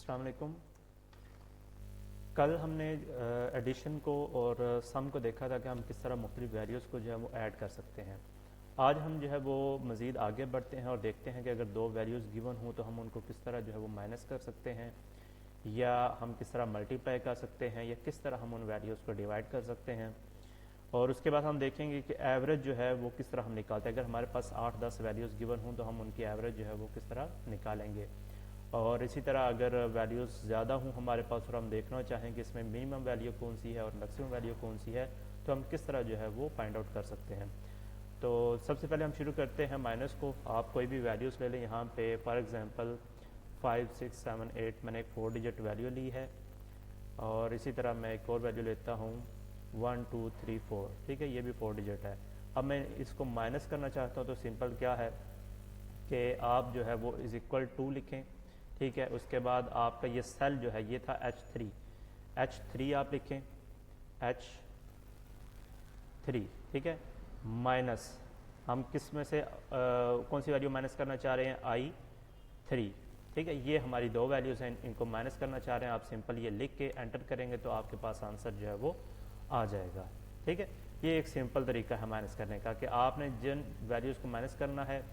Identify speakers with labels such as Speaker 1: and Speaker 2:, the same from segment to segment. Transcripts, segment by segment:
Speaker 1: अस्सलाम वालेकुम। कल हमने एडिशन को और सम को देखा था कि हम किस तरह मुख्तलिफ वैल्यूज़ को जो है वो ऐड कर सकते हैं। आज हम जो है वो मज़ीद आगे बढ़ते हैं और देखते हैं कि अगर दो वैल्यूज़ गिवन हों तो हम उनको किस तरह जो है वो माइनस कर सकते हैं, या हम किस तरह मल्टीप्लाई कर सकते हैं, या किस तरह हम उन वैल्यूज़ को डिवाइड कर सकते हैं। और उसके बाद हम देखेंगे कि एवरेज जो है वो किस तरह हम निकालते हैं। अगर हमारे पास 8-10 वैल्यूज़ गिवन हों तो हम उनकी एवरेज जो है वो किस तरह निकालेंगे। और इसी तरह अगर वैल्यूज़ ज़्यादा हूँ हमारे पास और हम देखना चाहें कि इसमें मिनिमम वैल्यू कौन सी है और मैक्सिमम वैल्यू कौन सी है, तो हम किस तरह जो है वो फाइंड आउट कर सकते हैं। तो सबसे पहले हम शुरू करते हैं माइनस को। आप कोई भी वैल्यूज़ ले लें। यहाँ पे फॉर एग्जांपल 5, 6, 7, 8 मैंने एक 4 डिजिट वैल्यू ली है, और इसी तरह मैं एक और वैल्यू लेता हूँ 1, 2, 3, 4। ठीक है, ये भी 4 डिजिट है। अब मैं इसको माइनस करना चाहता हूँ तो सिंपल क्या है कि आप जो है वो इज़ इक्वल टू लिखें। ठीक है, उसके बाद आपका ये सेल जो है ये था H3 आप लिखें H3। ठीक है, माइनस हम किस में से कौन सी वैल्यू माइनस करना चाह रहे हैं, I3। ठीक है, ये हमारी दो वैल्यूज़ हैं, इनको माइनस करना चाह रहे हैं। आप सिंपल ये लिख के एंटर करेंगे तो आपके पास आंसर जो है वो आ जाएगा। ठीक है, ये एक सिंपल तरीका है माइनस करने का कि आपने जिन वैल्यूज़ को माइनस करना है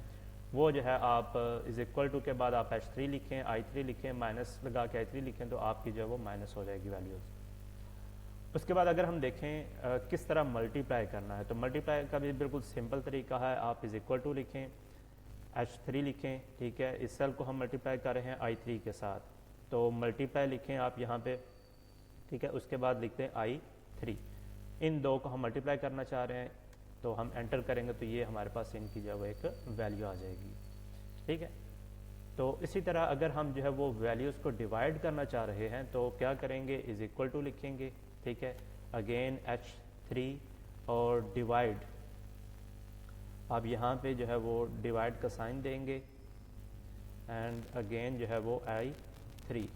Speaker 1: वो जो है आप इज़ इक्वल टू के बाद आप H3 लिखें, I3 लिखें, माइनस लगा के I3 लिखें तो आपकी जो है वो माइनस हो जाएगी वैल्यूज़। उसके बाद अगर हम देखें किस तरह मल्टीप्लाई करना है, तो मल्टीप्लाई का भी बिल्कुल सिंपल तरीका है। आप इज़ इक्वल टू लिखें, H3 लिखें। ठीक है, इस सेल को हम मल्टीप्लाई कर रहे हैं I3 के साथ, तो मल्टीप्लाई लिखें आप यहाँ पे। ठीक है, उसके बाद लिखते हैं I3। इन दो को हम मल्टीप्लाई करना चाह रहे हैं तो हम एंटर करेंगे तो ये हमारे पास इनकी जो है एक वैल्यू आ जाएगी। ठीक है, तो इसी तरह अगर हम जो है वो वैल्यूज़ को डिवाइड करना चाह रहे हैं तो क्या करेंगे, इज़ इक्वल टू लिखेंगे। ठीक है, अगेन H3 और डिवाइड, आप यहाँ पे जो है वो डिवाइड का साइन देंगे एंड अगेन जो है वो I3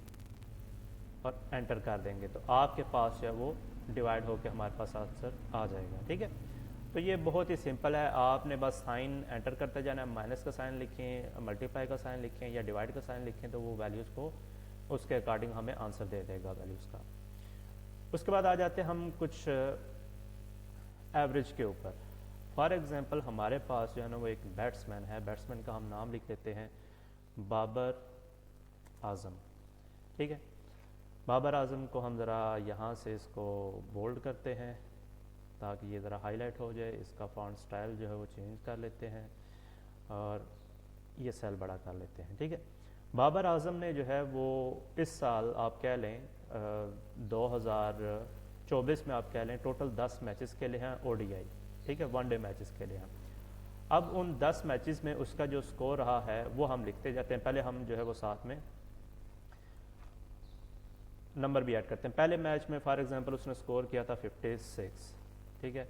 Speaker 1: और एंटर कर देंगे तो आपके पास जो है वो डिवाइड होकर हमारे पास आंसर आ जाएगा। ठीक है, तो ये बहुत ही सिंपल है। आपने बस साइन एंटर करते जाना है, माइनस का साइन लिखें, मल्टीप्लाई का साइन लिखें या डिवाइड का साइन लिखें तो वो वैल्यूज़ को उसके अकॉर्डिंग हमें आंसर दे देगा वैल्यूज़ का। उसके बाद आ जाते हैं हम कुछ एवरेज के ऊपर। फॉर एग्जांपल हमारे पास जो है ना वो एक बैट्समैन है, बैट्समैन का हम नाम लिख लेते हैं बाबर आज़म। ठीक है, बाबर आज़म को हम ज़रा यहाँ से इसको बोल्ड करते हैं ताकि ये ज़रा हाईलाइट हो जाए। इसका फॉन्ट स्टाइल जो है वो चेंज कर लेते हैं और ये सेल बड़ा कर लेते हैं। ठीक है, बाबर आज़म ने जो है वो इस साल आप कह लें 2024 में आप कह लें टोटल 10 मैचेस के लिए हैं ODI। ठीक है, वनडे मैचेस के लिए हैं। अब उन 10 मैचेस में उसका जो स्कोर रहा है वो हम लिखते जाते हैं। पहले हम जो है वो साथ में नंबर भी ऐड करते हैं। पहले मैच में फॉर एग्जांपल उसने स्कोर किया था 56। ठीक है,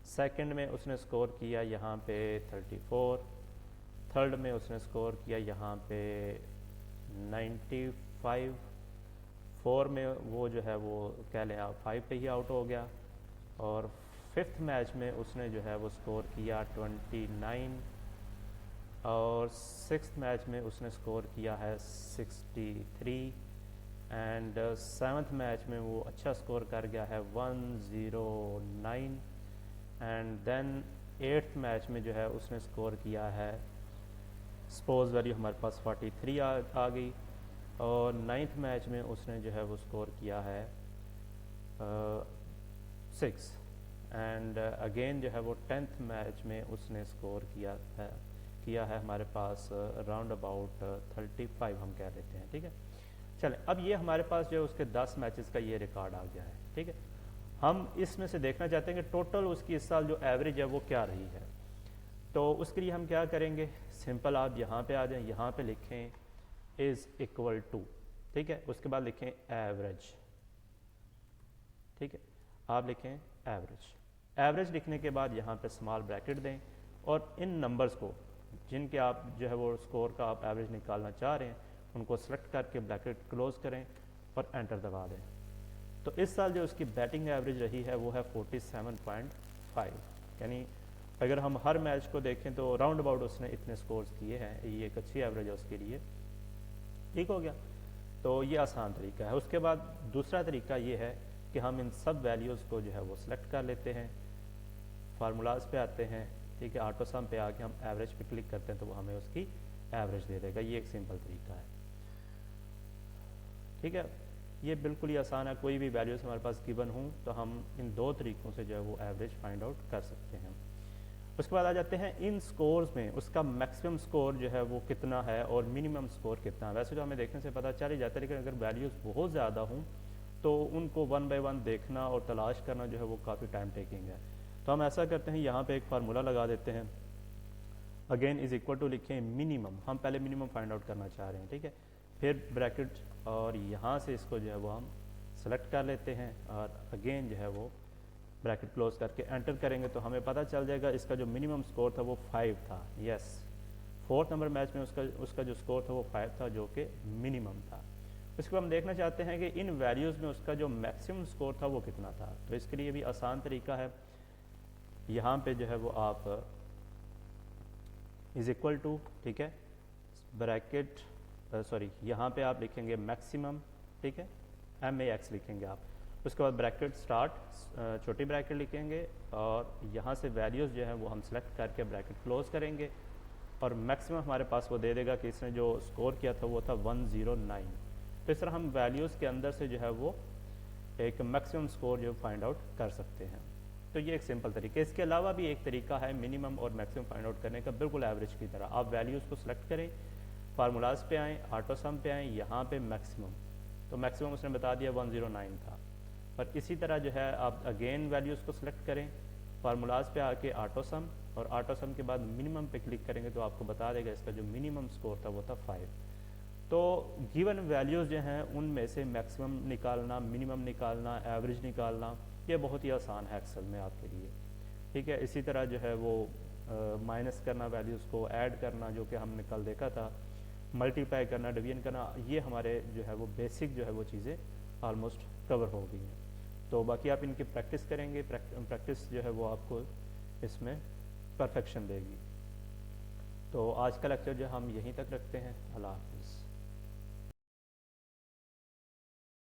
Speaker 1: सेकंड में उसने स्कोर किया यहाँ पे 34, थर्ड में उसने स्कोर किया यहाँ पे 95, 4 में वो जो है वो कह लें आप 5 पे ही आउट हो गया, और फिफ्थ मैच में उसने जो है वो स्कोर किया 29, और सिक्स्थ मैच में उसने स्कोर किया है 63, एंड सेवन्थ मैच में वो अच्छा स्कोर कर गया है 109, एंड देन एट्थ मैच में जो है उसने स्कोर किया है, सपोज वैल्यू हमारे पास 43 आ गई, और नाइन्थ मैच में उसने जो है वो स्कोर किया है 6, एंड अगेन जो है वो टेंथ मैच में उसने स्कोर किया है हमारे पास राउंड अबाउट 35 हम कह लेते हैं। ठीक है, चलें अब ये हमारे पास जो है उसके 10 मैचेस का ये रिकॉर्ड आ गया है। ठीक है, हम इसमें से देखना चाहते हैं कि टोटल उसकी इस साल जो एवरेज है वो क्या रही है। तो उसके लिए हम क्या करेंगे, सिंपल आप यहाँ पे आ जाएं, यहाँ पे लिखें इज़ इक्वल टू। ठीक है, उसके बाद लिखें एवरेज। ठीक है, आप लिखें एवरेज। एवरेज लिखने के बाद यहाँ पे स्मॉल ब्रैकेट दें और इन नंबर्स को जिनके आप जो है वो स्कोर का आप एवरेज निकालना चाह रहे हैं उनको सेलेक्ट करके ब्रैकेट क्लोज करें और एंटर दबा दें। तो इस साल जो उसकी बैटिंग एवरेज रही है वो है 47.5, यानी अगर हम हर मैच को देखें तो राउंड अबाउट उसने इतने स्कोर्स किए हैं, ये एक अच्छी एवरेज है उसके लिए। ठीक हो गया। तो ये आसान तरीका है। उसके बाद दूसरा तरीका ये है कि हम इन सब वैल्यूज़ को जो है वो सिलेक्ट कर लेते हैं, फार्मूलाज पे आते हैं, ठीक है, ऑटो सम पे आके हम एवरेज पे क्लिक करते हैं तो वो हमें उसकी एवरेज दे देगा। ये एक सिंपल तरीका है, ठीक है। ये बिल्कुल ही आसान है, कोई भी वैल्यूज़ हमारे पास गिवन हूँ तो हम इन दो तरीक़ों से जो है वो एवरेज फाइंड आउट कर सकते हैं। उसके बाद आ जाते हैं इन स्कोर्स में उसका मैक्सिमम स्कोर जो है वो कितना है और मिनिमम स्कोर कितना है। वैसे तो हमें देखने से पता चल ही जाता है, लेकिन अगर वैल्यूज़ बहुत ज़्यादा हों तो उनको वन बाय वन देखना और तलाश करना जो है वो काफ़ी टाइम टेकिंग है। तो हम ऐसा करते हैं, यहाँ पे एक फार्मूला लगा देते हैं, अगेन इज इक्वल टू लिखें मिनिमम, हम पहले मिनिमम फाइंड आउट करना चाह रहे हैं, ठीक है। फिर ब्रैकेट और यहाँ से इसको जो है वो हम सेलेक्ट कर लेते हैं और अगेन जो है वो ब्रैकेट क्लोज करके एंटर करेंगे तो हमें पता चल जाएगा इसका जो मिनिमम स्कोर था वो 5 था। यस, 4th नंबर मैच में उसका जो स्कोर था वो 5 था, जो कि मिनिमम था। इसको हम देखना चाहते हैं कि इन वैल्यूज़ में उसका जो मैक्सिमम स्कोर था वो कितना था। तो इसके लिए भी आसान तरीका है, यहाँ पे जो है वो आप इज इक्वल टू, ठीक है, ब्रैकेट सॉरी यहाँ पे आप लिखेंगे मैक्सिमम, ठीक है, MAX लिखेंगे आप। उसके बाद ब्रैकेट स्टार्ट छोटी ब्रैकेट लिखेंगे और यहाँ से वैल्यूज़ जो है वो हम सेलेक्ट करके ब्रैकेट क्लोज करेंगे और मैक्सिमम हमारे पास वो दे देगा कि इसने जो स्कोर किया था वो था 109। तो इस तरह हम वैल्यूज़ के अंदर से जो है वो एक मैक्सिमम स्कोर जो फाइंड आउट कर सकते हैं। तो ये एक सिंपल तरीका है। इसके अलावा भी एक तरीका है मिनिमम और मैक्सिमम फाइंड आउट करने का, बिल्कुल एवरेज की तरह। आप वैल्यूज़ को सिलेक्ट करें, फार्मूलाज पे आएँ, ऑटो सम पे आएँ, यहाँ पे मैक्सिमम, तो मैक्सिमम उसने बता दिया 109 था। और इसी तरह जो है आप अगेन वैल्यूज़ को सिलेक्ट करें, फार्मूलाज पे आके ऑटो सम, और ऑटो सम के बाद मिनिमम पे क्लिक करेंगे तो आपको बता देगा इसका जो मिनिमम स्कोर था वो था 5। तो गिवन वैल्यूज़ जो हैं उनमें से मैक्सिमम निकालना, मिनिमम निकालना, एवरेज निकालना, ये बहुत ही आसान है एक्सेल में आपके लिए, ठीक है। इसी तरह जो है वो माइनस करना, वैल्यूज़ को ऐड करना, जो कि हमने कल देखा था, मल्टीप्लाई करना, डिवीजन करना, ये हमारे जो है वो बेसिक जो है वो चीज़ें ऑलमोस्ट कवर हो गई हैं। तो बाकी आप इनकी प्रैक्टिस करेंगे, प्रैक्टिस जो है वो आपको इसमें परफेक्शन देगी। तो आज का लेक्चर जो हम यहीं तक रखते हैं। अल्लाह हाफ़िज़।